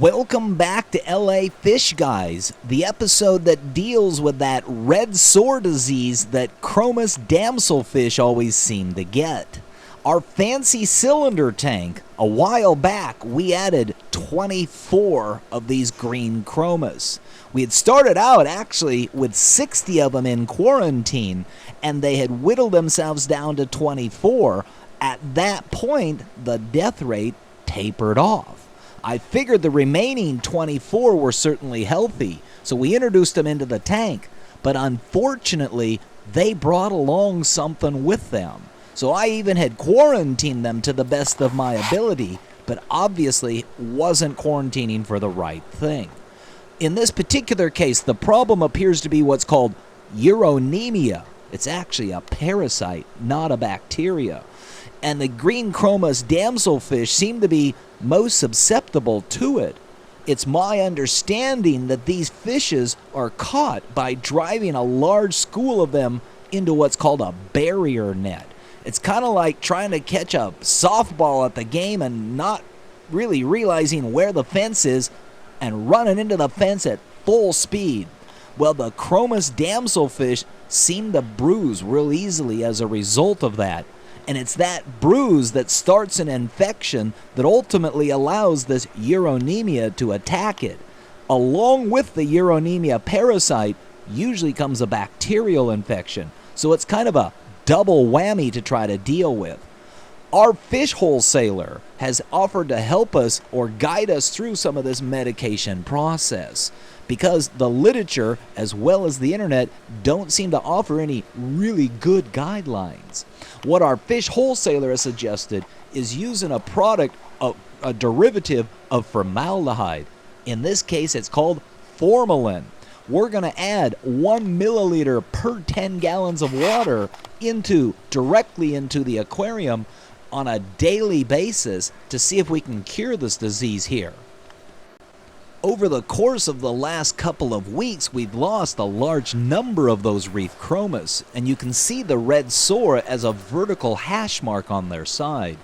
Welcome back to LA Fishguys, the episode that deals with that red sore disease that Chromis damselfish always seem to get. Our fancy cylinder tank, a while back we added 24 of these green Chromis. We had started out actually with 60 of them in quarantine, and they had whittled themselves down to 24. At that point, the death rate tapered off. I figured the remaining 24 were certainly healthy, so we introduced them into the tank, but unfortunately, they brought along something with them. So I even had quarantined them to the best of my ability, but obviously wasn't quarantining for the right thing. In this particular case, the problem appears to be what's called Euronemia. It's actually a parasite, not a bacteria. And the green Chromis damselfish seem to be most susceptible to it. It's my understanding that these fishes are caught by driving a large school of them into what's called a barrier net. It's kind of like trying to catch a softball at the game and not really realizing where the fence is and running into the fence at full speed. Well, the Chromis damselfish seem to bruise real easily as a result of that. And it's that bruise that starts an infection that ultimately allows this Euronemia to attack it. Along with the Euronemia parasite usually comes a bacterial infection. So it's kind of a double whammy to try to deal with. Our fish wholesaler has offered to help us or guide us through some of this medication process, because the literature as well as the internet don't seem to offer any really good guidelines. What our fish wholesaler has suggested is using a product, a derivative of formaldehyde. In this case, it's called formalin. We're going to add 1 milliliter per 10 gallons of water directly into the aquarium on a daily basis to see if we can cure this disease here. Over the course of the last couple of weeks, we've lost a large number of those reef Chromis, and you can see the red sore as a vertical hash mark on their side.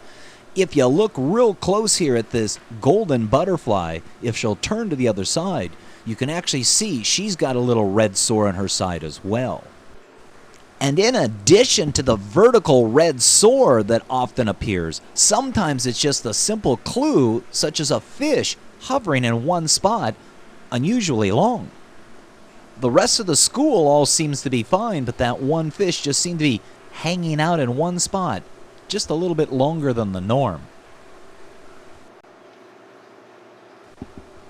If you look real close here at this golden butterfly, if she'll turn to the other side, you can actually see she's got a little red sore on her side as well. And in addition to the vertical red sore that often appears, sometimes it's just a simple clue, such as a fish hovering in one spot unusually long. The rest of the school all seems to be fine, but that one fish just seemed to be hanging out in one spot just a little bit longer than the norm.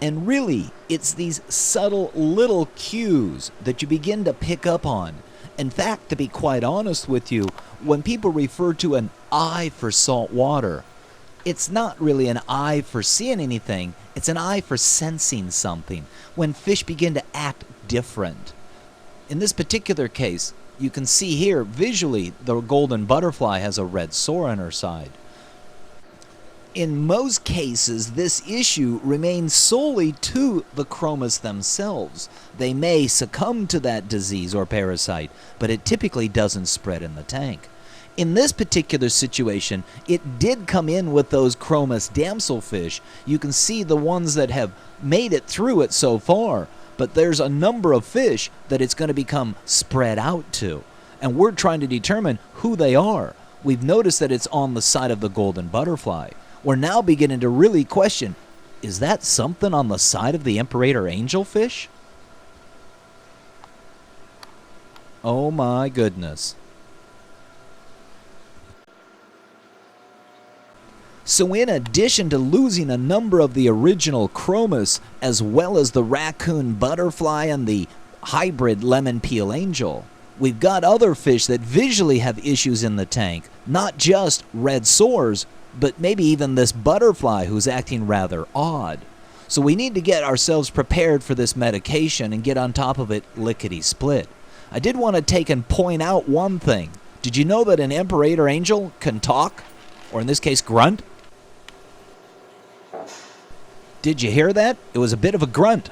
And really, it's these subtle little cues that you begin to pick up on. In fact, to be quite honest with you, when people refer to an eye for salt water, it's not really an eye for seeing anything, it's an eye for sensing something, when fish begin to act different. In this particular case, you can see here visually the golden butterfly has a red sore on her side. In most cases, this issue remains solely to the Chromis themselves. They may succumb to that disease or parasite, but it typically doesn't spread in the tank. In this particular situation, it did come in with those Chromis damselfish. You can see the ones that have made it through it so far, but there's a number of fish that it's going to become spread out to. And we're trying to determine who they are. We've noticed that it's on the side of the golden butterfly. We're now beginning to really question, is that something on the side of the Imperator angelfish? Oh my goodness. So in addition to losing a number of the original Chromis, as well as the raccoon butterfly and the hybrid lemon peel angel, we've got other fish that visually have issues in the tank, not just red sores, but maybe even this butterfly who's acting rather odd. So we need to get ourselves prepared for this medication and get on top of it lickety-split. I did want to take and point out one thing. Did you know that an Imperator angel can talk? Or in this case, grunt? Did you hear that? It was a bit of a grunt.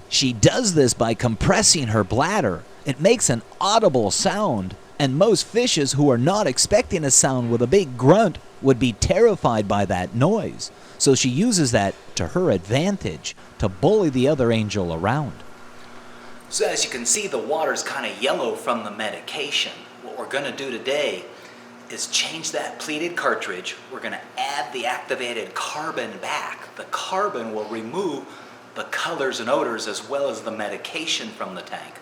She does this by compressing her bladder. It makes an audible sound, and most fishes who are not expecting a sound with a big grunt would be terrified by that noise, so she uses that to her advantage to bully the other angel around. So as you can see, the water's kind of yellow from the medication. What we're going to do today is change that pleated cartridge. We're going to add the activated carbon back. The carbon will remove the colors and odors as well as the medication from the tank.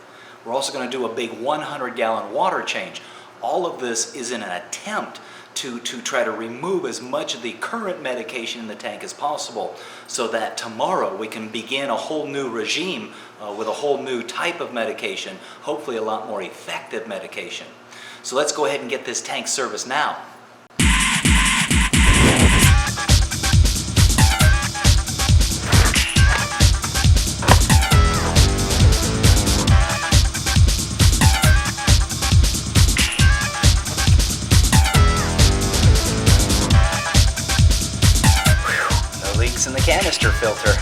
We're also going to do a big 100-gallon water change. All of this is in an attempt to try to remove as much of the current medication in the tank as possible, so that tomorrow we can begin a whole new regime with a whole new type of medication, hopefully a lot more effective medication. So let's go ahead and get this tank serviced now. In the canister filter.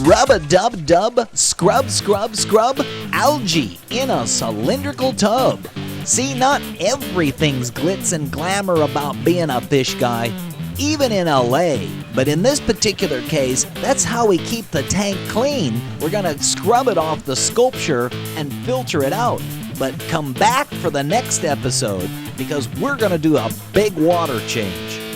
Rub-a-dub-dub, scrub, algae in a cylindrical tub. See, not everything's glitz and glamour about being a fish guy, even in LA. But in this particular case, that's how we keep the tank clean. We're gonna scrub it off the sculpture and filter it out. But come back for the next episode, because we're gonna do a big water change.